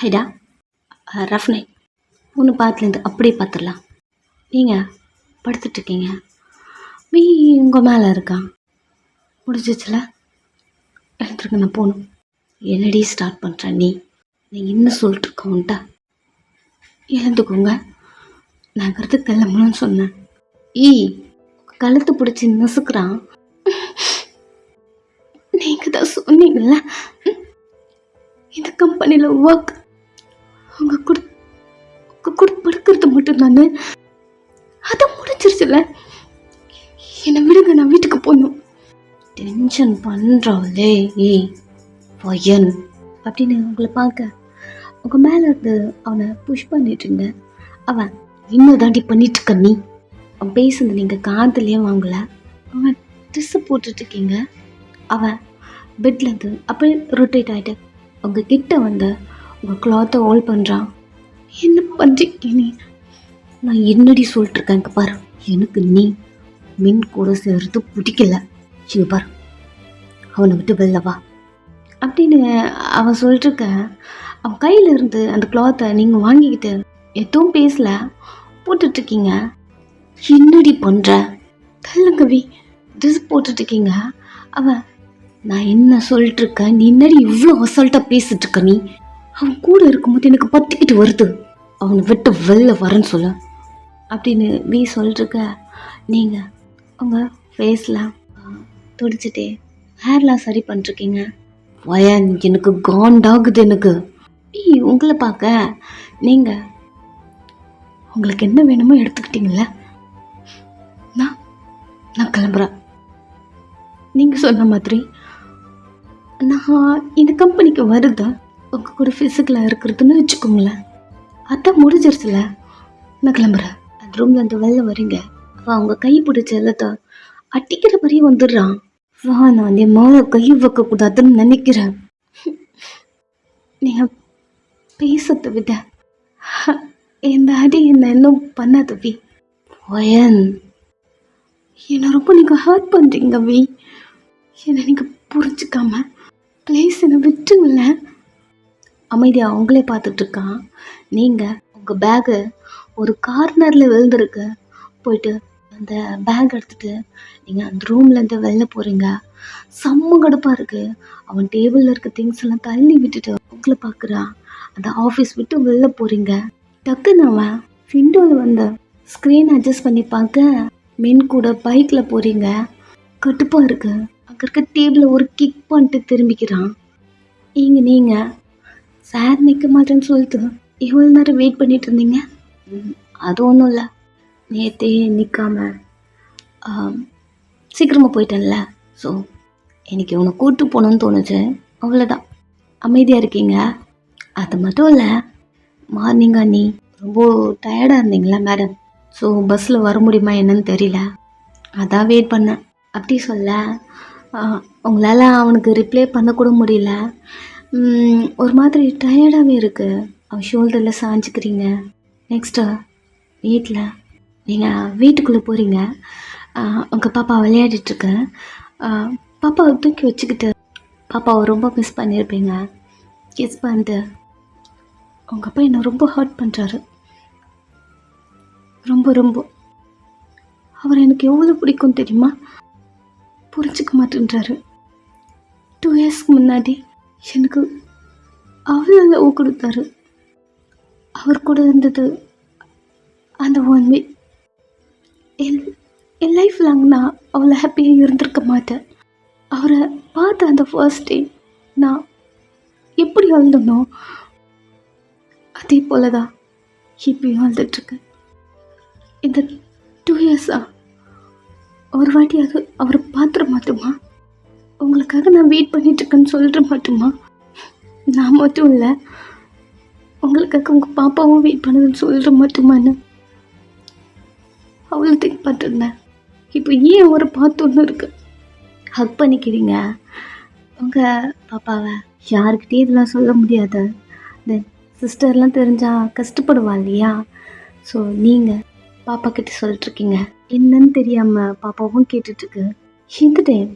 ஹைடா, rough night. ஒன்று பார்த்துலேருந்து அப்படியே பார்த்துடலாம். நீங்கள் படுத்துட்ருக்கீங்க, வீ உங்கள் மேலே இருக்கான். முடிஞ்சிச்சுல, எழுத்துருக்கு, நான் போகணும். என்னடி ஸ்டார்ட் பண்ணுறேன் நீ இன்னும் சொல்லிட்டுருக்கோன்ட்டா. எழுந்துக்கோங்க, நான் கருத்து கிளம்பணும்னு சொன்னேன். கழுத்து பிடிச்சி நசுக்கிறான். நீங்கள் தான் சொன்னீங்கல்ல இந்த கம்பெனியில் ஒர்க் அவங்க கூட படுக்கிறது மட்டும் தானே, அதை முடிச்சிருச்சுல. என்னை விடுங்க, நான் வீட்டுக்கு போகணும். டென்ஷன் பண்ணுறாளே பையன் அப்படின்னு உங்களை பார்க்க உங்கள் மேலே இருந்து அவனை புஷ் பண்ணிட்டுருங்க. அவன் இன்னும் தாண்டி பண்ணிட்டுருக்க. நீ அவன் பேசுனது நீங்கள் காதுலேயே வாங்கல. அவன் ட்ரெஸ்ஸை போட்டுட்ருக்கீங்க. அவன் பெட்லேருந்து அப்படியே ரொட்டேட் ஆகிட்டு உங்கள் கிட்ட வந்து உங்கள் கிளாத்தை ஹோல்ட் பண்ணுறான். என்ன பண்ணுறீங்க நீ? நான் என்னடி சொல்லிட்டுருக்கேன். இங்கே பாரு, எனக்கு நீ மின் கூட சேர்த்து பிடிக்கல. இங்கே பாரு, அவனை விட்டு வெளில வா அப்படின்னு அவன் சொல்லிட்டுருக்க. அவன் கையில் இருந்து அந்த கிளாத்தை நீங்கள் வாங்கிக்கிட்டு எதுவும் பேசல போட்டுட்ருக்கீங்க. என்னடி பண்ணுற? தள்ளுங்கவி, ட்ரெஸ் போட்டுட்ருக்கீங்க. அவன் நான் என்ன சொல்லிட்டுருக்கேன், நீ என்னடி இவ்வளோ அசால்ட்டாக பேசிகிட்ருக்க? நீ அவன் கூட இருக்கும்போது எனக்கு பற்றிக்கிட்டு வருது. அவனை விட்டு வெளில வரேன்னு சொல்ல அப்படின்னு வீ சொல்லிட்டுருக்க. நீங்கள் உங்கள் ஃபேஸ்லாம் துடிச்சிட்டே ஹேர்லாம் சரி பண்ணிருக்கீங்க. வயன் எனக்கு காண்டாகுது. எனக்கு உங்களை பார்க்க நீங்கள் உங்களுக்கு என்ன வேணுமோ எடுத்துக்கிட்டீங்கள. நான் கிளம்புறேன். நீங்கள் சொன்ன மாதிரி நான் இந்த கம்பெனிக்கு வருதா உங்கள் கூட ஃபிசிக்கலாக இருக்கிறதுன்னு வச்சுக்கோங்களேன். அதான் முடிஞ்சிருச்சுல, நான் கிளம்புறேன். அந்த ரூமில் அந்த வெளில வரீங்க. அவன் அவங்க கை பிடிச்ச எல்லாத்தான் அட்டிக்கிற மாதிரியே வந்துடுறான். வா, நான் என் மேலே கை வைக்கக்கூடாதுன்னு நினைக்கிறேன். நீங்கள் பேசத்தை விட இந்த அடி என்ன இன்னும் பண்ணாத வி. வயன், என்னை ரொம்ப நீங்கள் ஹர்ட் பண்ணுறீங்க வி. என்னை நீங்கள் புரிஞ்சுக்காம ப்ளீஸ் என்னை விட்டுங்கள. அமைதியாக அவங்களே பார்த்துட்ருக்கான். நீங்கள் உங்கள் பேகு ஒரு கார்னரில் விழுந்துருக்கு. போயிட்டு அந்த பேக் எடுத்துகிட்டு நீங்கள் அந்த ரூம்லேருந்து வெளில போகிறீங்க. செம்ம கடுப்பாக இருக்குது. அவன் டேபிளில் இருக்க திங்ஸ் எல்லாம் தள்ளி விட்டுட்டு உங்களை பார்க்குறான். அந்த ஆஃபீஸ் விட்டு வெளில போகிறீங்க. டக்குன்னு அவன் விண்டோவில் வந்த ஸ்க்ரீன் அட்ஜஸ்ட் பண்ணி பார்க்க மென் கூட பைக்கில் போகிறீங்க. கடுப்பாக இருக்குது. அங்கே இருக்க டேபிளை ஒரு கிக் பண்ணிட்டு திரும்பிக்கிறான். நீங்கள் சார் நிற்க மாட்டேன்னு சொல்லிட்டு இவ்வளோ நேரம் வெயிட் பண்ணிட்டு இருந்தீங்க. அது ஒன்றும் இல்லை, நேற்றே நிற்காம சீக்கிரமாக போயிட்டேன்ல. ஸோ எனக்கு இவனை கூப்பிட்டு போகணுன்னு தோணுச்சு, அவ்வளோதான். அமைதியாக இருக்கீங்க. அது மட்டும் இல்லை, மார்னிங்காக நீ ரொம்ப டயர்டாக இருந்தீங்களா மேடம். ஸோ பஸ்ஸில் வர முடியுமா என்னன்னு தெரியல, அதான் வெயிட் பண்ணேன் அப்படி சொல்ல. உங்களால் அவனுக்கு ரிப்ளை பண்ணக்கூட முடியல. ஒரு மாதிரி டயர்டாகவே இருக்குது. அவன் ஷோல்டரில் சாஞ்சிக்கிறீங்க. நெக்ஸ்ட்டு வீட்டில் நீங்கள் வீட்டுக்குள்ளே போகிறீங்க. உங்கள் பாப்பா விளையாடிட்டுருக்கு. பாப்பாவை தூக்கி வச்சுக்கிட்டு பாப்பாவை ரொம்ப மிஸ் பண்ணியிருப்பீங்க. கிஸ் பண்ணிட்டு உங்கள் அப்பா என்னை ரொம்ப ஹர்ட் பண்ணுறாரு. ரொம்ப அவர் எனக்கு எவ்வளோ பிடிக்கும் தெரியுமா? புரிஞ்சிக்க மாட்டேன்றாரு. 2 இயர்ஸ்க்கு முன்னாடி எனக்கு அவ்வளோ லவ் கொடுத்தாரு. அவர் கூட இருந்தது அந்த 1 வீக். என் லைஃப் லாங் நான் அவ்வளோ ஹாப்பியாக இருந்திருக்க மாட்டேன். அவரை பார்த்த அந்த ஃபர்ஸ்ட் டே நான் எப்படி அழுதனோ அதே போல தான் இப்பயும் அழுதுட்ருக்கேன். இந்த 2 இயர்ஸாக ஒரு வாட்டி அது அவரை பார்த்துட மாட்டோமா? உங்களுக்காக நான் வெயிட் பண்ணிட்டுருக்கேன்னு சொல்லிட மாட்டோமா? நான் மட்டும் இல்லை, உங்களுக்காக உங்கள் பாப்பாவும் வெயிட் பண்ணுதுன்னு சொல்லிட மாட்டோமான்னு அவ்வளோ திங்க் பண்ணிருந்தேன். இப்போ ஏன் அவரை பார்த்தோன்னு இருக்கு. ஹக் பண்ணிக்கிறீங்க உங்கள் பாப்பாவை. யாருக்கிட்டே இதெல்லாம் சொல்ல முடியாது. இந்த சிஸ்டர்லாம் தெரிஞ்சால் கஷ்டப்படுவா இல்லையா? ஸோ நீங்கள் பாப்பா கிட்ட சொல்லிட்டுருக்கீங்க. என்னன்னு தெரியாமல் பாப்பாவும் கேட்டுட்ருக்கு. இந்த டைம்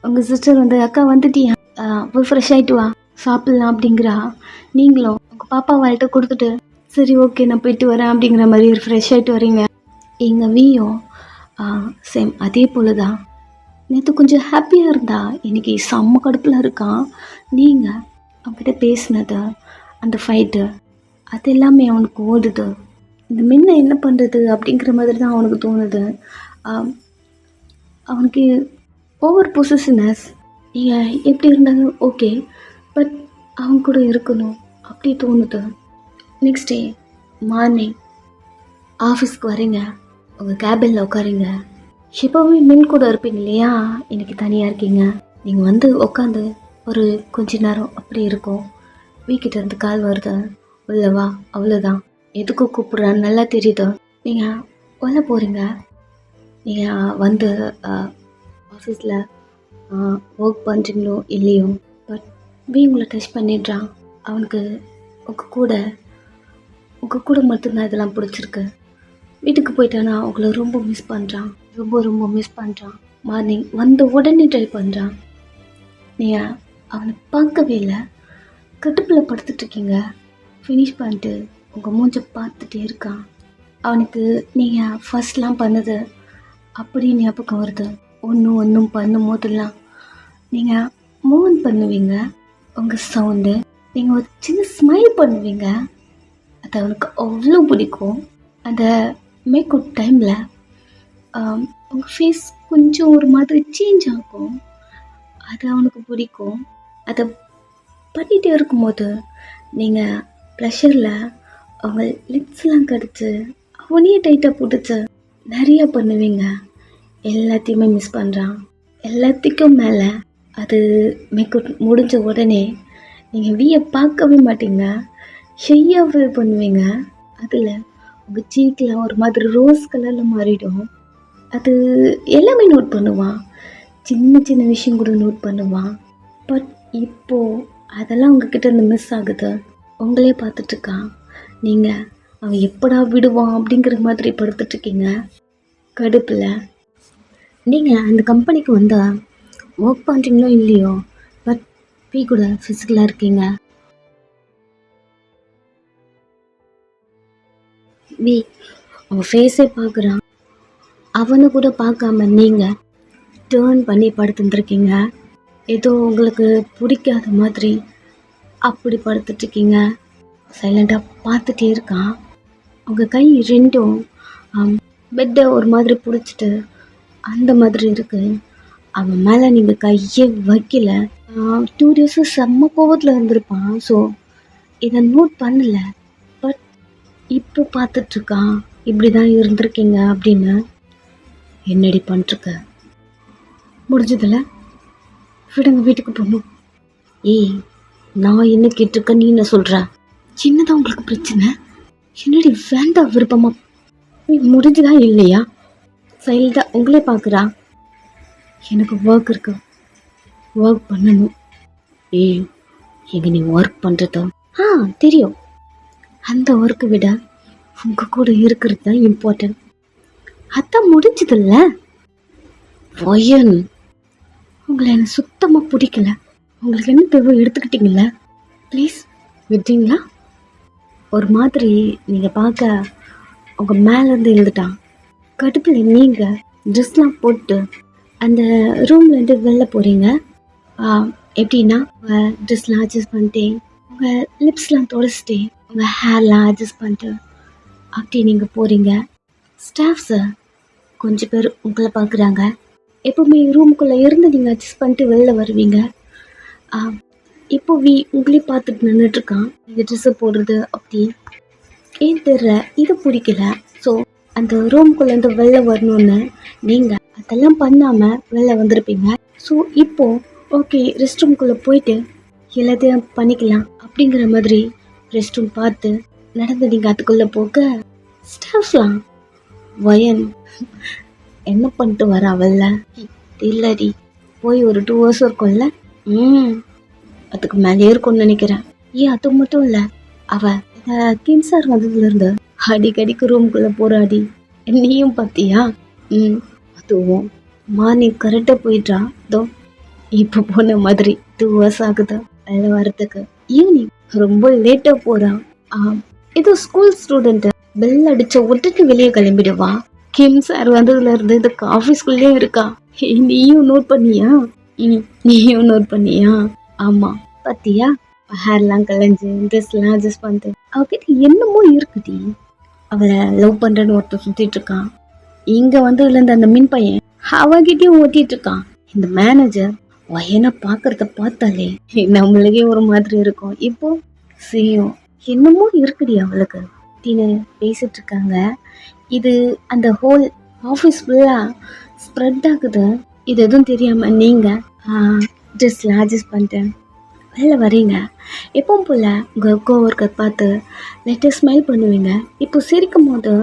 உங்கள் சிஸ்டர் வந்து அக்கா வந்துட்டியா, போய் ஃப்ரெஷ் ஆகிட்டு வா, சாப்பிட்லாம் அப்படிங்கிறா. நீங்களும் உங்கள் பாப்பா வாழ்கிட்ட கொடுத்துட்டு சரி ஓகே நான் போயிட்டு வரேன் அப்படிங்கிற மாதிரி ஒரு ஃப்ரெஷ் ஆகிட்டு வரீங்க. எங்கள் வீயும் சேம் அதே போல் தான். நேற்று கொஞ்சம் ஹாப்பியாக இருந்தா, இன்றைக்கி செம்ம கடுப்பில் இருக்கான். நீங்கள் அவன்கிட்ட பேசினது, அந்த ஃபைட்டு, அது எல்லாமே அவனுக்கு ஓடுது. இந்த முன்ன என்ன பண்ணுறது அப்படிங்கிற மாதிரி தான் அவனுக்கு தோணுது. அவனுக்கு ஓவர் பொசசிவ்னஸ். நீங்கள் எப்படி இருந்தாலும் ஓகே, பட் அவன் கூட இருக்கணும் அப்படி தோணுது. நெக்ஸ்ட் டே மார்னிங் ஆஃபீஸ்க்கு வரீங்க, உங்கள் கேபினில் உட்காரிங்க. எப்போவுமே மின் கூட இருப்பீங்க இல்லையா, இன்றைக்கி தனியாக இருக்கீங்க. நீங்கள் வந்து உட்காந்து ஒரு கொஞ்ச நேரம் அப்படி இருக்கும். வீக்கிட்ட இருந்து கால் வருது, உள்ளவா, அவ்வளோதான். எதுக்கு கூப்பிட்றான்னு நல்லா தெரியுது. நீங்கள் உள்ள போகிறீங்க. நீங்கள் வந்து ஆஃபீஸில் ஒர்க் பண்ணுறீங்களோ இல்லையோ, பட் வீ உங்களை டச் பண்ணிடுறான். அவனுக்கு உங்கள் கூட மட்டும்தான் இதெல்லாம் பிடிச்சிருக்கு. வீட்டுக்கு போயிட்டானா அவங்கள ரொம்ப மிஸ் பண்ணுறான், ரொம்ப மிஸ் பண்ணுறான். மார்னிங் வந்த உடனே ட்ரை பண்ணுறான். நீங்கள் அவனை பார்க்கவே இல்லை, கட்டுப்பில் படுத்துட்ருக்கீங்க. ஃபினிஷ் பண்ணிட்டு உங்கள் மூஞ்சை பார்த்துட்டே இருக்கான். அவனுக்கு நீங்கள் ஃபர்ஸ்ட்லாம் பண்ணது அப்படி ஞாபகம் வருது. ஒன்றும் பண்ணும் போதெல்லாம் நீங்கள் மூவ் பண்ணுவீங்க, உங்கள் சவுண்டு, நீங்கள் ஒரு சின்ன ஸ்மைல் பண்ணுவீங்க. அது அவனுக்கு அவ்வளோ பிடிக்கும். அந்த மேக்கப் டைமில் உங்கள் ஃபேஸ் கொஞ்சம் ஒரு மாதிரி சேஞ்ச் ஆகும், அது அவனுக்கு பிடிக்கும். அதை பண்ணிகிட்டே இருக்கும்போது நீங்கள் ப்ளஷரில் அவங்க லிப்ஸ்லாம் கடிச்சு அவனையே டைட்டாக பிடிச்சி நிறையா பண்ணுவீங்க. எல்லாத்தையுமே மிஸ் பண்ணுறான். எல்லாத்துக்கும் மேலே அது மேக்கப் முடிஞ்ச உடனே நீங்கள் வீயை பார்க்கவே மாட்டீங்க, ஷையாக ஃபீல் பண்ணுவீங்க. அதில் உங்கள் சீக்கில் ஒரு மாதிரி ரோஸ் கலரில் மாறிடும். அது எல்லாமே நோட் பண்ணுவான், சின்ன விஷயம் கூட நோட் பண்ணுவான். பட் இப்போது அதெல்லாம் உங்ககிட்ட இருந்து மிஸ் ஆகுது. உங்களே பார்த்துட்ருக்கான். நீங்கள் அவன் எப்படா விடுவான் அப்படிங்கிற மாதிரி படுத்துட்ருக்கீங்க கடுப்பில். நீங்கள் அந்த கம்பெனிக்கு வந்தால் ஒர்க் பண்ணுறீங்களோ இல்லையோ, பட் வீ கூட ஃபிசிக்கலாக இருக்கீங்க. வீ அவன் ஃபேஸே பார்க்குறான், அவனை கூட பார்க்காம நீங்கள் டேர்ன் பண்ணி படுத்துட்டுருக்கீங்க. ஏதோ உங்களுக்கு பிடிக்காத மாதிரி அப்படி படுத்துட்ருக்கீங்க. சைலண்ட்டாக பார்த்துட்டே இருக்கான். உங்கள் கை ரெண்டும் பெட்டை ஒரு மாதிரி பிடிச்சிட்டு அந்த மாதிரி இருக்குது. அவன் மேலே நீங்கள் கையே வைக்கல. 2 days செம்ம கோவத்தில் இருந்திருப்பான். ஸோ இதை நோட் பண்ணலை. பட் இப்போ பார்த்துட்ருக்கான் இப்படி தான் இருந்திருக்கீங்க அப்படின்னு. என்னடி பண்ணிருக்க, முடிஞ்சதில்ல, விடுங்க வீட்டுக்கு போகணும். ஏய், நான் என்ன கேட்டிருக்க, நீ என்ன சொல்கிற? என்னதான் உங்களுக்கு பிரச்சனை? என்னடி வேண்டாம் விருப்பமா? முடிஞ்சுதா இல்லையா? சைல்டாக உங்களே பார்க்குறா. எனக்கு ஒர்க் இருக்கு, ஒர்க் பண்ணணும். ஏய், எங்கே நீ ஒர்க் பண்ணுறதா? தெரியும். அந்த ஒர்க்கை விட உங்கள் கூட இருக்கிறது தான் இம்பார்ட்டன்ட். அதான் முடிஞ்சதில்ல. வயன், உங்களை எனக்கு சுத்தமாக பிடிக்கல. உங்களுக்கு என்ன தேவை எடுத்துக்கிட்டீங்கள, ப்ளீஸ் விட்டீங்களா? ஒரு மாதிரி நீங்கள் பார்க்க உங்கள் மேலேருந்து எழுந்துட்டான். கடுப்பில் நீங்கள் ட்ரெஸ்லாம் போட்டு அந்த ரூம்லேருந்து வெளில போகிறீங்க. எப்படின்னா உங்கள் ட்ரெஸ்லாம் அட்ஜஸ்ட் பண்ணிட்டு, உங்கள் லிப்ஸ்லாம் தொடச்சிட்டு, உங்கள் ஹேர்லாம் அட்ஜஸ்ட் பண்ணிட்டு அப்படி நீங்கள் போகிறீங்க. ஸ்டாஃப்ஸை கொஞ்சம் பேர் உங்களை பார்க்குறாங்க. எப்போவுமே ரூமுக்குள்ளே இருந்து நீங்கள் அட்ஜஸ்ட் பண்ணிட்டு வெளில வருவீங்க. இப்போ உங்களே பார்த்துட்டு நின்றுட்டுருக்கான். நீங்கள் ட்ரெஸ்ஸை போடுறது அப்படி ஏன் தெரியல, இது பிடிக்கல. ஸோ அந்த ரூம்குள்ளேருந்து வெளில வரணுன்னு நீங்கள் அதெல்லாம் பண்ணாமல் வெளில வந்திருப்பீங்க. ஸோ இப்போது ஓகே, ரெஸ்ட் ரூம்குள்ளே போயிட்டு எல்லாத்தையும் பண்ணிக்கலாம் அப்படிங்கிற மாதிரி ரெஸ்ட் ரூம் பார்த்து நடந்து நீங்கள் அதுக்குள்ளே போக ஸ்டாஃப்லாம் வயன் என்ன பண்ணிட்டு வர அவல்ல? இல்லடி, போய் ஒரு 2 hours இருக்கும்ல. அதுக்கு மேலே இருக்கும்னு நினைக்கிறேன். ஏன் அது மட்டும் இல்லை, அவள் கிம் சார் வந்ததுலேருந்து அடிக்கடிக்கு ரூம்குள்ளே போகிறாடி, நீயும் பார்த்தியா? அதுவும் மார்னிங் கரெக்டாக போயிட்டா. இதோ இப்போ போன மாதிரி 2 hours ஆகுது. அதில் வரத்துக்கு ஈவினிங் ரொம்ப லேட்டாக போகிறான். இது ஸ்கூல் ஸ்டூடெண்ட் பெல் அடிச்ச உடனே வெளியே கிளம்பிடுவா. கிம் சார் வந்ததுல இருந்து இதுக்கு ஆஃபீஸ்குள்ளேயே இருக்கா. நீயும் நோட் பண்ணியா? நீயும் நோட் பண்ணியா? ஆமா, பத்தியா? ஹேர்லாம் கலைஞ்சு ட்ரெஸ்லாம் அட்ஜஸ்ட் பண்ணிட்டு அவகிட்ட என்னமோ இருக்குடி. அவளை லவ் பண்றேன்னு ஒருத்தர் சுத்திட்டு இருக்கான். இங்க வந்ததுல இருந்து அந்த மின் பையன் அவகிட்டயும் ஓட்டிட்டு இருக்கான். இந்த மேனேஜர் வயனை பாக்குறத பார்த்தாலே நம்மளுக்கே ஒரு மாதிரி இருக்கும். இப்போ செய்யும் என்னமோ இருக்குடி அவளுக்கு அப்படின்னு பேசிட்டு இருக்காங்க. இது அந்த ஹோல் ஆஃபீஸ் ஃபுல்லாக ஸ்ப்ரெட் ஆகுது. இது எதுவும் தெரியாமல் நீங்கள் ட்ரெஸ்லாம் அட்ஜஸ்ட் பண்ணிட்டேன் வெளில வரீங்க. எப்பவும் போல் உங்கள் கோவர்க்கர் பார்த்து லைட்டாக ஸ்மைல் பண்ணுவீங்க. இப்போ சிரிக்கும் போது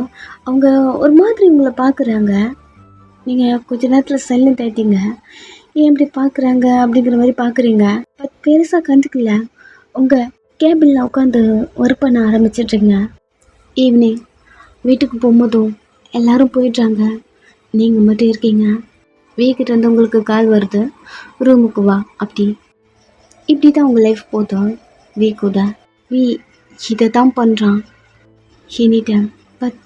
அவங்க ஒரு மாதிரி உங்களை பார்க்குறாங்க. நீங்கள் கொஞ்ச நேரத்தில் சைலண்ட் ஆகிட்டீங்க. ஏன் இப்படி பார்க்குறாங்க அப்படிங்கிற மாதிரி பார்க்குறீங்க. பட் பெருசாக கண்டுக்கல. உங்கள் கேபினில் உட்காந்து ஒர்க் பண்ண ஆரம்பிச்சிட்றீங்க. ஈவினிங் வீட்டுக்கு போகும்போதும் எல்லோரும் போயிடுறாங்க. நீங்கள் மட்டும் இருக்கீங்க. வீக்கிட்ட இருந்து உங்களுக்கு கால் வருது, ரூமுக்கு வா அப்படி. இப்படி தான் உங்கள் லைஃப் போதும். வீ கூட வீ இதை தான் பண்ணுறான் எனி டைம். பட்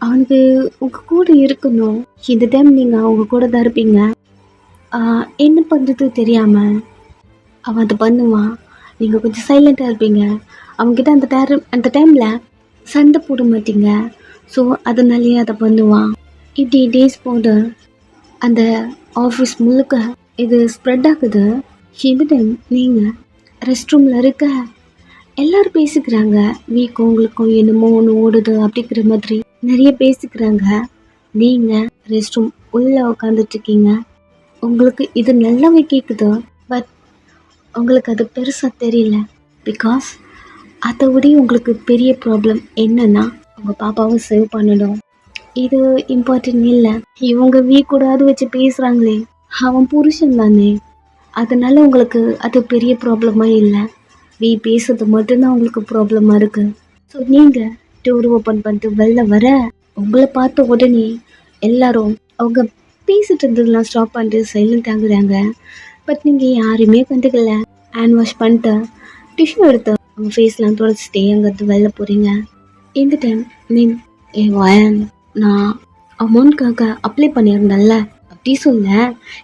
அவனுக்கு உங்கள் கூட இருக்கணும். இந்த டைம் நீங்கள் அவங்க கூட தான் இருப்பீங்க. என்ன பண்ணுறது தெரியாமல் அவன் அதை பண்ணுவான். நீங்கள் கொஞ்சம் சைலண்ட்டாக இருப்பீங்க. அவங்ககிட்ட அந்த டைமில் சண்டை போட மாட்டீங்க. ஸோ அதனாலேயே அதை பண்ணுவான். இப்படி டேஸ் போது அந்த ஆஃபீஸ் முழுக்க இது ஸ்ப்ரெட் ஆகுது. இந்த டைம் நீங்கள் ரெஸ்ட் ரூமில் இருக்க எல்லோரும் பேசிக்கிறாங்க. வீக்கும் உங்களுக்கும் என்னமோ ஒன்று ஓடுது அப்படிங்கிற மாதிரி நிறைய பேசிக்கிறாங்க. நீங்கள் ரெஸ்ட் ரூம் உள்ளே உட்காந்துட்ருக்கீங்க. உங்களுக்கு இது நல்லாவே கேட்குது. பட் உங்களுக்கு அது பெருசாக தெரியல. பிகாஸ் அதை விட உங்களுக்கு பெரிய ப்ராப்ளம் என்னன்னா உங்கள் பாப்பாவை சேவ் பண்ணணும். இது இம்பார்ட்டன்ட் இல்லை. இவங்க கூடாது வச்சு பேசுகிறாங்களே, அவன் புருஷன் தானே. அதனால உங்களுக்கு அது பெரிய ப்ராப்ளமாக இல்லை. பேசுறது மட்டும்தான் உங்களுக்கு ப்ராப்ளமாக இருக்குது. ஸோ நீங்கள் டோர் ஓப்பன் பண்ணிட்டு வெளில வர உங்களை பார்த்த உடனே எல்லாரும் அவங்க பேசிட்டு இருந்ததுலாம் ஸ்டாப் பண்ணிட்டு சைலண்ட் ஆகுறாங்க. பட் நீங்கள் யாருமே கண்டுக்கல. ஹேண்ட் வாஷ் பண்ணிட்டு டிஷ்யூ எடுத்து அவங்க ஃபேஸ்லாம் தொடச்சிட்டே அங்கேருந்து வெளில போகிறீங்க. இந்த டைம் நான் அமௌண்ட்காக அப்ளை பண்ணியிருந்தேன்ல அப்படி சொல்ல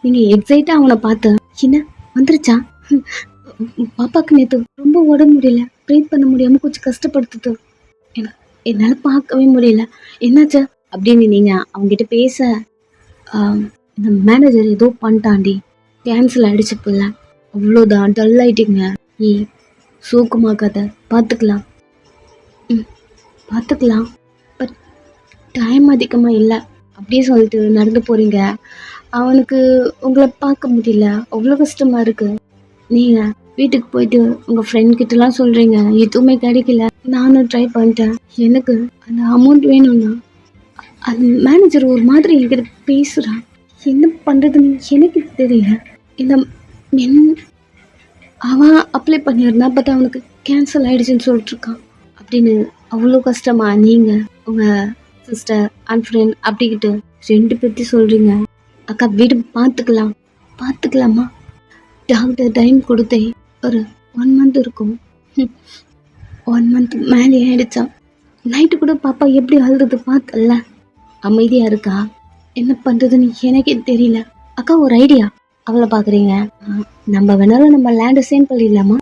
நீங்கள் எக்ஸைட்டாக அவனை பார்த்து என்ன வந்துருச்சா? பாப்பாவுக்கு நேற்று ரொம்ப உடம்பு முடியல, ப்ரீத் பண்ண முடியாமல் கொஞ்சம் கஷ்டப்படுத்துது. என்னால் பார்க்கவே முடியல, என்னாச்சா அப்படின்னு நீங்கள் அவங்ககிட்ட பேச இந்த மேனேஜர் ஏதோ பண்ணிட்டாண்டி, கேன்சல் ஆகிடுச்சு போல, அவ்வளோதான் டல் ஆகிட்டீங்க. சூக்கமாக்காத, பார்த்துக்கலாம் பார்த்துக்கலாம். பட் டைம் அதிகமாக இல்லை அப்படியே சொல்லிட்டு நடந்து போகிறீங்க. அவனுக்கு உங்களை பார்க்க முடியல, அவ்வளோ கஷ்டமாக இருக்குது. நீங்கள் வீட்டுக்கு போயிட்டு உங்கள் ஃப்ரெண்ட்கிட்டலாம் சொல்கிறீங்க, எதுவுமே கிடைக்கல, நானும் ட்ரை பண்ணிட்டேன், எனக்கு அந்த அமௌண்ட் வேணும்னா. அந்த மேனேஜர் ஒரு மாதிரி என்கிட்ட பேசுகிறான். என்ன பண்ணுறதுன்னு எனக்கு தெரியல. இந்த அவன் அப்ளை பண்ணியிருந்தான், பட் அவனுக்கு கேன்சல் ஆகிடுச்சின்னு சொல்லிட்டுருக்கான் அப்படின்னு. அவ்வளோ கஷ்டமா நீங்கள் உங்கள் சிஸ்டர் அண்ட் ஃப்ரெண்ட் அப்படிக்கிட்டு 2 பேர்த்தி சொல்கிறீங்க. அக்கா வீடு பார்த்துக்கலாமா? டாக்டர் டைம் கொடுத்தேன், ஒரு 1 மந்த் இருக்கும். 1 மந்த் மேலே ஆகிடுச்சா? நைட்டு கூட பாப்பா எப்படி அழுது பார்த்தல, அமைதியாக இருக்கா. என்ன பண்ணுறதுன்னு எனக்கே தெரியல. அக்கா ஒரு ஐடியா, அவளை பார்க்குறீங்க. நம்ம வேணாலும் நம்ம லேண்டை சேல் பண்ணிடலாமா?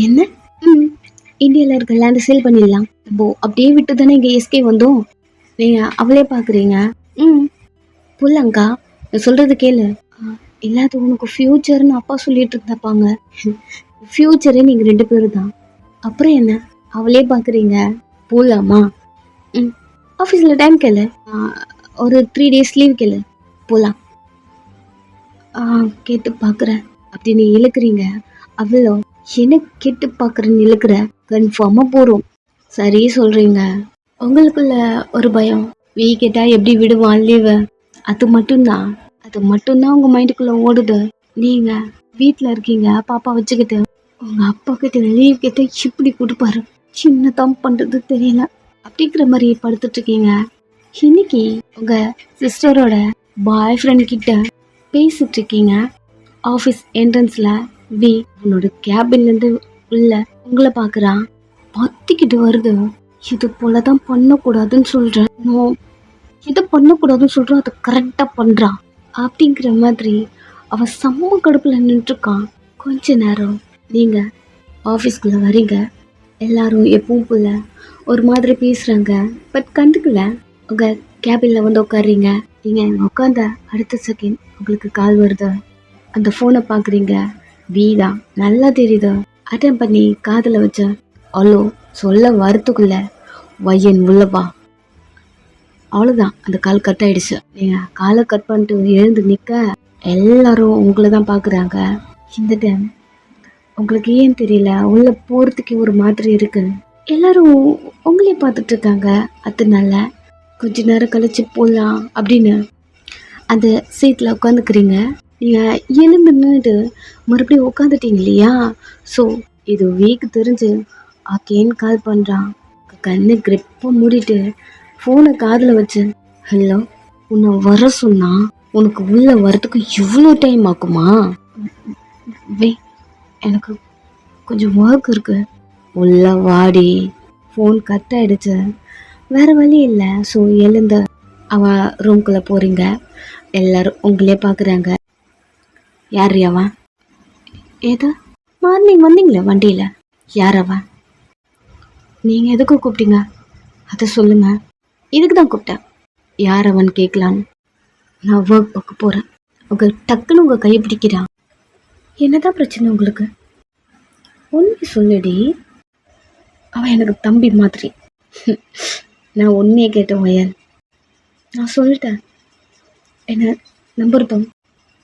என்ன? இந்தியாவில் இருக்க லேண்டை சேல் பண்ணிடலாம். இப்போ அப்படியே விட்டு தானே இங்கே எஸ்கே வந்தோம். நீங்கள் அவளே பார்க்குறீங்க. புள்ளங்கா சொல்கிறது கேளு. இல்லாத உனக்கு ஃப்யூச்சர்னு அப்பா சொல்லிட்டு இருந்தாப்பாங்க. ஃப்யூச்சரே நீங்கள் 2 பேர் தான். அப்புறம் என்ன, அவளே பார்க்குறீங்க. போகலாமா? ஆஃபீஸில் டைம் கேளு, ஒரு 3 days லீவ் கேளு, போகலாம். கேட்டு பார்க்குறேன் அப்படின்னு இழுக்கிறீங்க. அவ்வளோ என்ன கேட்டு பார்க்குறேன்னு இழுக்கிற, கன்ஃபார்மாக போகிறோம். சரி சொல்கிறீங்க. உங்களுக்குள்ள ஒரு பயம், கேட்டால் எப்படி விடுவான் லீவு, அது மட்டும்தான் உங்கள் மைண்டுக்குள்ளே ஓடுது. நீங்கள் வீட்டில் இருக்கீங்க, பாப்பா வச்சுக்கிட்டு, உங்கள் அப்பா கிட்ட லீவ் கேட்டால் இப்படி கொடுப்பாரு, சின்னதான் பண்ணுறது தெரியல அப்படிங்கிற மாதிரி படுத்துட்ருக்கீங்க. இன்னைக்கு உங்கள் சிஸ்டரோட பாய் ஃப்ரெண்ட் கிட்ட பேசிகிட்ருக்கீங்க. ஆஃபீஸ் என்ட்ரன்ஸில் வி உன்னோட கேபின்லேருந்து உள்ள உங்களை பார்க்குறான், பத்திக்கிட்டு வருது. இது போலதான் பண்ணக்கூடாதுன்னு சொல்கிறேன், நான் இதை பண்ணக்கூடாதுன்னு சொல்கிறேன், அதை கரெக்டாக பண்ணுறான் அப்படிங்கிற மாதிரி அவன் செம்ம கடுப்பில் நின்றுருக்கான். கொஞ்ச நேரம் நீங்கள் ஆஃபீஸ்க்குள்ளே வரீங்க, எல்லாரும் எப்பவும் போல ஒரு மாதிரி பேசுகிறாங்க, பட் கண்டுக்கல. உங்கள் கேபினில் வந்து உட்காடுறீங்க. நீங்கள் உட்காந்த அடுத்த செகண்ட் உங்களுக்கு கால் வருது. அந்த ஃபோனை பார்க்குறீங்க, வீடா நல்லா தெரியுது. அட்டன் பண்ணி காதில் வச்ச அவ்வளோ சொல்ல வரத்துக்குள்ள வையன் உள்ளவா, அவ்வளோதான், அந்த கால் கட் ஆயிடுச்சு. நீங்கள் காலை கட் பண்ணிட்டு எழுந்து நிற்க எல்லாரும் உங்களை தான் பார்க்குறாங்க. இந்த டைம் உங்களுக்கு ஏன் தெரியல, உள்ளே போகிறதுக்கு ஒரு மாதிரி இருக்கு. எல்லாரும் உங்களே பார்த்துட்டு இருக்காங்க. அதனால கொஞ்ச நேரம் கழிச்சு போகலாம் அப்படின்னு அந்த சீட்டில் உட்காந்துக்கிறீங்க. நீங்கள் எழுந்து நின்றுட்டு மறுபடியும் உட்காந்துட்டீங்க இல்லையா? ஸோ இது வீக்கு தெரிஞ்சு ஆக்கேன்னு கால் பண்ணுறான். கண்ணு கிரிப்பாக மூடிட்டு ஃபோனை காதில் வச்சு, ஹலோ, உன்னை வர சொன்னா உனக்கு உள்ளே வரத்துக்கு இவ்வளோ டைம் ஆகுமா? வே, எனக்கு கொஞ்சம் ஒர்க் இருக்கு, உள்ள வாடி. ஃபோன் கட் ஆகிடுச்சு, வேறு வழி இல்லை. ஸோ எழுந்த அவன் ரூம்குள்ளே போகிறீங்க. எல்லோரும் உங்களே பார்க்குறாங்க. யார் அவன்? ஏதோ மார்னிங் வந்தீங்களே வண்டியில், யார் அவன்? நீங்கள் எதுக்கு கூப்பிட்டீங்க அதை சொல்லுங்கள். இதுக்கு தான் கூப்பிட்டேன். யார் அவன் கேட்கலான்னு. நான் ஒர்க் பார்க்க போகிறேன். உங்கள் டக்குன்னு உங்கள் கையை பிடிக்கிறான். என்னதான் பிரச்சனை உங்களுக்கு? உண்மை சொல்லுடி. அவன் எனக்கு தம்பி மாதிரி. நான் உண்மையை கேட்டேன் வயல். நான் சொல்லிட்டேன். என்னை நம்புறதும்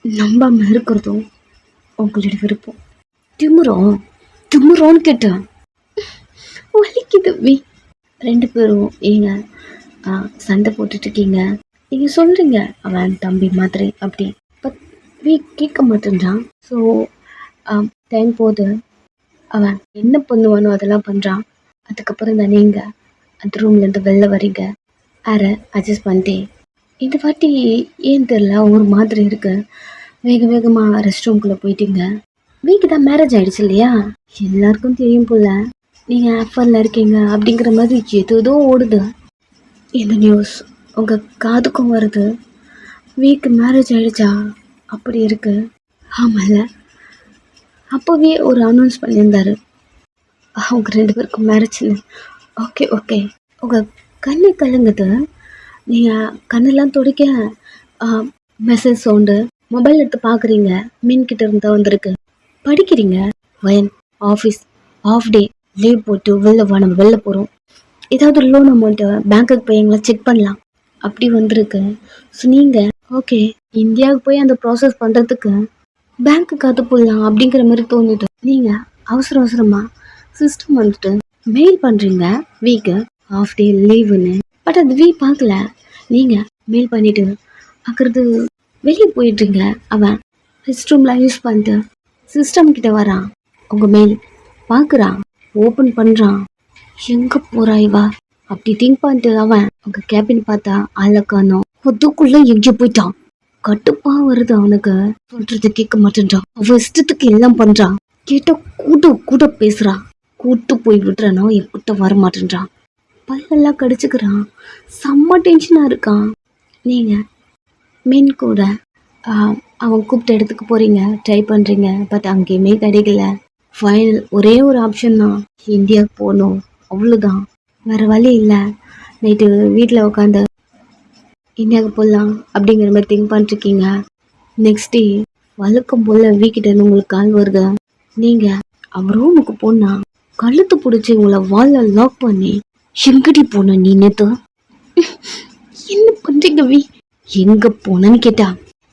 நம்பாமல் இருக்கிறதும் உங்களுடைய விருப்பம். திமுறோன்னு கேட்டேன். வலிக்குது வி. 2 பேரும் ஏங்க சண்டை போட்டுட்ருக்கீங்க. நீங்கள் சொல்கிறீங்க அவன் தம்பி மாதிரி அப்படி, பட் வி கேட்க மாட்டேன்றான். ஸோ டைம் போது அவன் என்ன பண்ணுவானோ அதெல்லாம் பண்ணுறான். அதுக்கப்புறம் தான் நீங்கள் அந்த ரூம்லேருந்து வெளில வரீங்க. யாரை அட்ஜஸ்ட் பண்ணிட்டே. இந்த வாட்டி ஏன் தெரில ஒரு மாதிரி இருக்கு. வேகமாக ரெஸ்ட் ரூம்குள்ளே போயிட்டீங்க. வீக்கு தான் மேரேஜ் ஆகிடுச்சு இல்லையா? எல்லாருக்கும் தெரியும் போல நீங்கள் ஆஃபரில் இருக்கீங்க அப்படிங்கிற மாதிரி ஏதோ ஓடுது. இந்த நியூஸ் உங்கள் காதுக்கும் வருது. வீக்கு மேரேஜ் ஆகிடுச்சா அப்படி இருக்கு. ஆமாம்ல, அப்போவே ஒரு அனௌன்ஸ் பண்ணியிருந்தாரு அவங்க 2 பேருக்கும் மேரேஜ்னு. ஓகே உங்கள் கண்ணு கலங்குது. நீங்கள் கண்ணெல்லாம் துடைக்க மெசேஜ் சவுண்டு. மொபைல் எடுத்து பார்க்குறீங்க, மீன்கிட்ட இருந்தால் வந்திருக்கு. படிக்கிறீங்க. வயன் ஆஃபீஸ் ஆஃப் டே லீவ் போட்டு நம்ம வெளில போகிறோம். ஏதாவது லோன் அமௌண்ட்டு பேங்க்குக்கு போய் எங்களை செக் பண்ணலாம் அப்படி வந்திருக்கு. ஸோ நீங்கள் ஓகே இந்தியாவுக்கு போய் அந்த ப்ராசஸ் பண்ணுறதுக்கு பேங்க்குக்கு அது போடலாம் அப்படிங்கிற மாதிரி தோணிட்டு நீங்கள் அவசரமாக சிஸ்டம் வந்துட்டு மெயில் பண்ணுறீங்க வீக்கு ஆஃப் டே லீவுன்னு. பட் அது வீ பார்க்கல. நீங்கள் மெயில் பண்ணிவிட்டு அங்கிறது வெளியே போயிடுறீங்க. அவன் ரெஸ்ட் ரூம்லாம் யூஸ் பண்ணிட்டு சிஸ்டம் கிட்ட வரான். உங்கள் மெயில் பார்க்குறான், ஓப்பன் பண்ணுறான். எங்கே போகிறா இவா அப்படி திங்க் பண்ணிட்டு அவன் உங்கள் கேபின் பார்த்தா ஆளக்கானோ அதுக்குள்ளே எங்கே போயிட்டான். கட்டுப்பாக வருது அவனுக்கு. சொல்கிறது கேட்க மாட்டேன்றான். அவன் இஷ்டத்துக்கு எல்லாம் பண்ணுறான். கேட்டால் கூட பேசுகிறான். கூட்டு போய் விடுறானோ என்கிட்ட வர மாட்டேன்றான். பல்லெல்லாம் கடிச்சுக்கிறான். செம்ம டென்ஷனாக இருக்கான். நீங்கள் மீன் கூட அவன் கூப்பிட்ட இடத்துக்கு போகிறீங்க, ட்ரை பண்ணுறீங்க. பட் அங்கேயுமே கிடைக்கல. ஃபைனல் ஒரே ஒரு ஆப்ஷன் தான், இந்தியாவுக்கு போகணும். அவ்வளோதான், வேறு வழி இல்லை. நைட்டு வீட்டில் உட்காந்து இந்தியாவுக்கு போடலாம் அப்படிங்கிற மாதிரி திங்க் பண்ணிருக்கீங்க. நெக்ஸ்ட் டே வழக்கம் போல் வீக்கிட்டேருந்து உங்களுக்கு கால் வருது. நீங்கள் அவன் ரூமுக்கு போனால் கழுத்து பிடிச்சி உங்களை வாலில் லாக் பண்ணி எங்கடி போன நீ நேத்து? என்ன பண்ணுறீங்க வி? எங்கே போனன்னு கேட்டா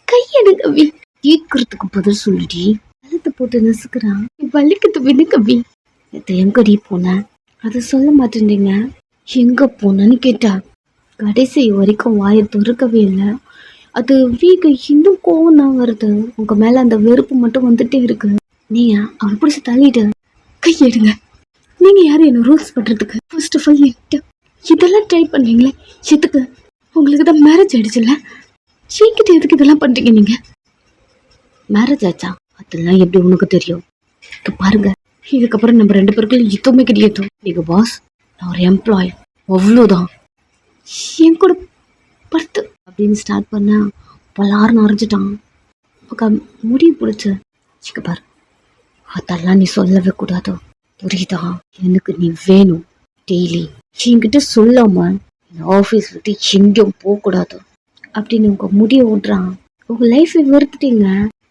கையெடுங்க வி. கேட்கறதுக்கு பதில் சொல்லிடி. கழுத்து போட்டு நசுக்கிறான். வலிக்குது விடுங்க வி. நேற்று எங்கடி போன அதை சொல்ல மாட்டேன்றீங்க. எங்கே போனன்னு கேட்டா கடைசி வரைக்கும் வாயை திறக்கவே இல்லை. அது வீக்கு இன்னும் கோவம் தான் வருது. உங்கள் மேலே அந்த வெறுப்பு மட்டும் வந்துட்டே இருக்கு. நீங்கள் அவன் பிடிச்சி தள்ளிட்டு கையெடுங்க. நீங்கள் யாரும் என்ன ரூல்ஸ் பண்ணுறதுக்கு? ஃபர்ஸ்ட் ஆஃப் ஆல் இதெல்லாம் ட்ரை பண்ணீங்களே எதுக்கு? உங்களுக்கு தான் மேரேஜ் ஆகிடுச்சுல்ல, சீக்கிரம் எதுக்கு இதெல்லாம் பண்ணுறீங்க? நீங்கள் மேரேஜ் ஆச்சா? அதெல்லாம் எப்படி உனக்கு தெரியும்? இங்க பாருங்க, இதுக்கப்புறம் நம்ம 2 பேருக்குள்ள எதுவுமே கிடையாது. நீங்க பாஸ், நான் ஒரு எம்ப்ளாய், அவ்வளோதான். என் கூட படுத்து அப்படின்னு ஸ்டார்ட் பண்ண பலாருன்னு அரைஞ்சிட்டான். முடிவு பிடிச்ச இங்க பாரு, அதெல்லாம் நீ சொல்லவே கூடாது, புரியுதா? எனக்கு நீ வேணும் டெய்லி. என்கிட்ட சொல்லாம ஆஃபீஸ் விட்டு எங்கேயும் போகக்கூடாது அப்படின்னு உங்க முடிய விடுறான். உங்க லைஃபை வெறுத்துட்டீங்க.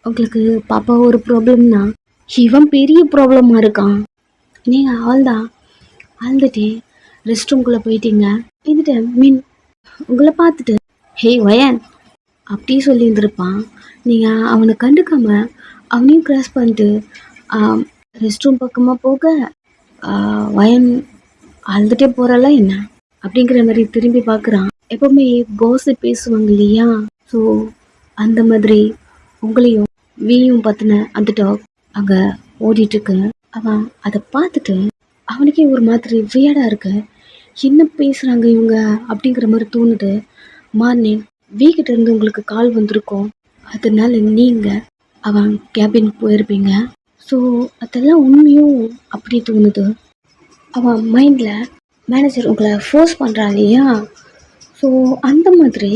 உங்களுக்கு பாப்பா ஒரு ப்ராப்ளம்னா இவன் பெரிய ப்ராப்ளமா இருக்கான். நீங்க ஆழ்ந்துட்டே ரெஸ்ட் ரூம்குள்ள போயிட்டீங்க. இதுட்டு மீன் உங்களை பார்த்துட்டு ஹே வயன் அப்படி சொல்லியிருந்திருப்பான். நீங்கள் அவனை கண்டுக்காம அவனையும் கிராஸ் பண்ணிட்டு ரெஸ்ட் ரூம் பக்கமாக போக வயன் அழுதுகிட்டே போகிறாளா என்ன அப்படிங்கிற மாதிரி திரும்பி பார்க்குறான். எப்போவுமே கோஸை பேசுவாங்க இல்லையா? ஸோ அந்த மாதிரி உங்களையும் வீயும் பார்த்தின அந்த டாக் அங்கே ஓடிட்டுருக்கு. அவன் அதை பார்த்துட்டு அவனுக்கே ஒரு மாதிரி வியடாக இருக்கு. என்ன பேசுகிறாங்க இவங்க அப்படிங்கிற மாதிரி தோணுது. மார்னிங் வீக்கிட்ட இருந்து உங்களுக்கு கால் வந்திருக்கோம், அதனால நீங்கள் அவன் கேபின் போயிருப்பீங்க. ஸோ அதெல்லாம் உண்மையும் அப்படி தோணுது. அவன் மைண்டில் மேனேஜர் உங்களை ஃபோர்ஸ் பண்ணுறான் இல்லையா? ஸோ அந்த மாதிரி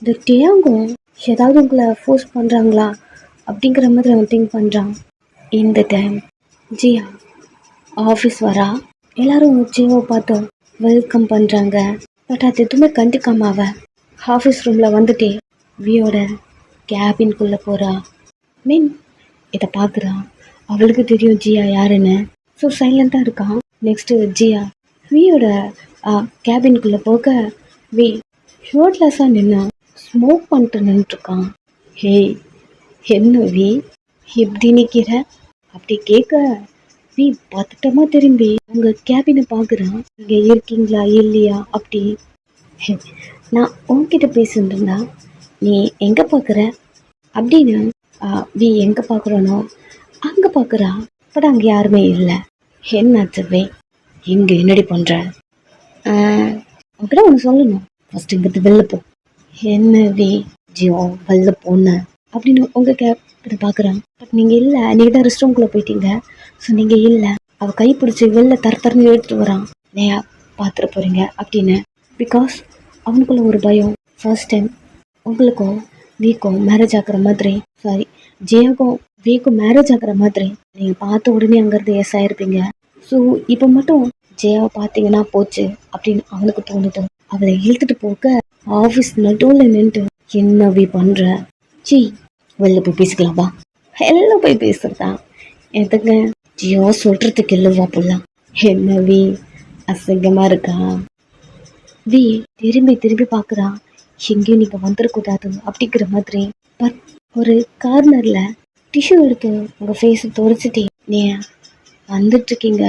இந்த டேங்கும் ஏதாவது உங்களை ஃபோர்ஸ் பண்ணுறாங்களா அப்படிங்கிற மாதிரி அவன் திங்க் பண்ணுறான். இந்த டைம் ஜியா ஆஃபீஸ் வரா. எல்லாரும் ஜியாவை பார்த்து வெல்கம் பண்ணுறாங்க. பட் அது எதுவுமே கண்டுக்காம அவன் ஆஃபீஸ் ரூமில் வந்துட்டே வியோட கேபின்குள்ளே போகிறா. மீன் இதை பார்க்குறா. அவளுக்கு தெரியும் ஜியா யாருன்னு. ஸோ சைலண்ட்டாக இருக்கான். நெக்ஸ்ட்டு ஜியா வியோட கேபின்குள்ளே போக வி ஷோட்லெஸ்ஸாக நின்று ஸ்மோக் பண்ணிட்டு நின்றுருக்கான். ஹே என்ன வி எப்படி நிற்கிற அப்படி கேட்க வி பதட்டமாக திரும்பி உங்கள் கேபினை பார்க்குறான். இங்கே இருக்கீங்களா இல்லையா அப்படி. நான் உன்கிட்ட பேசிட்டு இருந்தா நீ எங்கே பார்க்குற அப்படின்னு வி எங்கே பார்க்குறானோ அங்கே பார்க்குறா. பட் அங்கே யாருமே இல்லை. என்னாச்சுவே இங்கே என்னடி பண்ணுற? உங்ககிட்ட ஒன்று சொல்லணும். ஃபஸ்ட்டு இங்கிட்ட வெளில போ. என்ன வி ஜியோ வெளில போன அப்படின்னு உங்கள் கேப்கிட்ட பார்க்குறான். பட் நீங்கள் இல்லை, நீங்கள் தான் ரெஸ்ட் ரூம்குள்ளே போயிட்டீங்க. ஸோ நீங்கள் இல்லை. அவள் கை பிடிச்சி வெளில தரன்னு எடுத்துகிட்டு வரான். நீயா பார்த்துட்டு போகிறீங்க அப்படின்னு. பிகாஸ் அவனுக்குள்ள ஒரு பயம். ஃபர்ஸ்ட் டைம் உங்களுக்கும் வீக்கும் மேரேஜ் ஆகிற மாதிரி, சாரி ஜியாவுக்கும் வீக்கும் மேரேஜ் ஆகிற மாதிரி நீங்கள் பார்த்த உடனே அங்கேருந்து எஸ் ஆகிருப்பீங்க. ஸோ இப்போ மட்டும் ஜியாவை பார்த்தீங்கன்னா போச்சு அப்படின்னு அவனுக்கு தோணுது. அவளை இழுத்துட்டு போக ஆஃபீஸ் நடுவில் நின்று என்ன வி பண்ணுற? சி வெளில போய் பேசிக்கலாம்பா. எல்லாம் போய் பேசுறதா எதுங்க? ஜியோ சொல்கிறதுக்கு இல்லைவா போடலாம். என்ன வி அசிங்கமாக இருக்கா? வி திரும்பி பார்க்குறான். எங்கேயும் நீங்கள் வந்துடக்கூடாது அப்படிங்கிற மாதிரி. பட் ஒரு கார்னரில் டிஷ்யூ எடுத்து உங்கள் ஃபேஸை துடைச்சிட்டே நீ வந்துட்டுருக்கீங்க